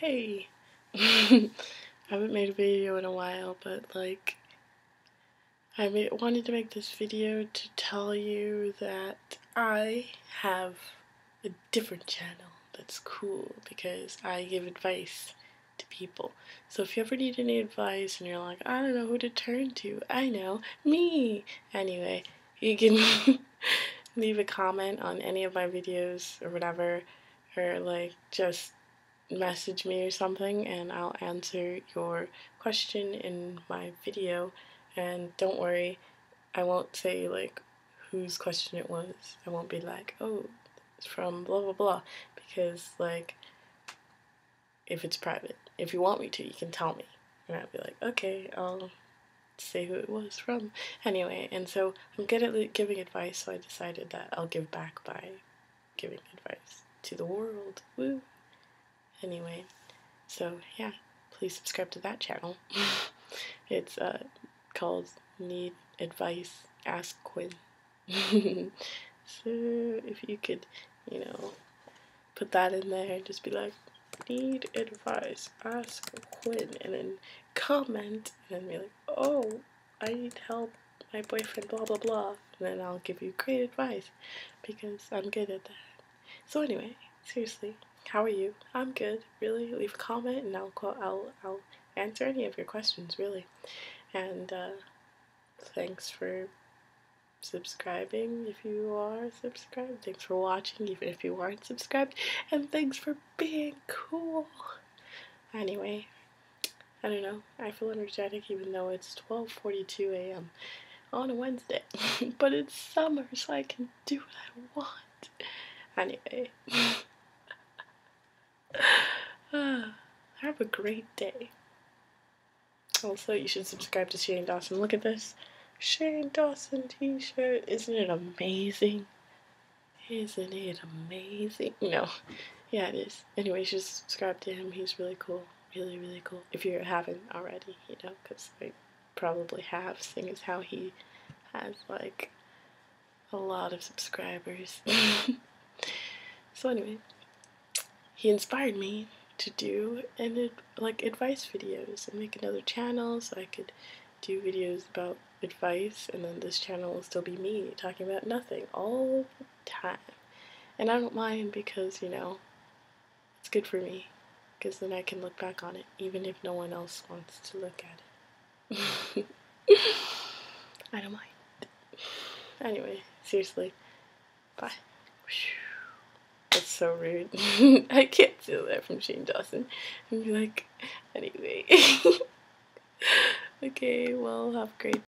Hey, I haven't made a video in a while, but like, wanted to make this video to tell you that I have a different channel that's cool because I give advice to people. So if you ever need any advice and you're like, I don't know who to turn to, I know, me! Anyway, you can leave a comment on any of my videos or whatever, or like just message me or something and I'll answer your question in my video. And don't worry, I won't say like whose question it was. I won't be like, oh, it's from blah blah blah, because like, if it's private, if you want me to, you can tell me and I'll be like, okay, I'll say who it was from. Anyway, and so I'm good at giving advice, so I decided that I'll give back by giving advice to the world. Woo! Anyway, so yeah, please subscribe to that channel. It's called Need Advice, Ask Quinn. So if you could, you know, put that in there, just be like, need advice, ask Quinn, and then comment, and then be like, oh, I need help, my boyfriend, blah blah blah, and then I'll give you great advice because I'm good at that. So anyway, seriously, how are you? I'm good, really. Leave a comment and I'll answer any of your questions, really. And thanks for subscribing if you are subscribed. Thanks for watching even if you aren't subscribed. And thanks for being cool. Anyway, I don't know. I feel energetic even though it's 12:42 a.m. on a Wednesday. But it's summer, so I can do what I want. Anyway. Have a great day. Also, you should subscribe to Shane Dawson. Look at this Shane Dawson t-shirt. Isn't it amazing? Isn't it amazing? No. Yeah, it is. Anyway, you should subscribe to him. He's really cool. Really, really cool. If you haven't already, you know, because I probably have, seeing as how he has, like, a lot of subscribers. So anyway, he inspired me to do advice videos and make another channel so I could do videos about advice, and then this channel will still be me talking about nothing all the time. And I don't mind because, you know, it's good for me because then I can look back on it even if no one else wants to look at it. I don't mind. Anyway, seriously, bye. That's so rude. I can't steal that from Shane Dawson and be like, anyway. Okay, well, have a great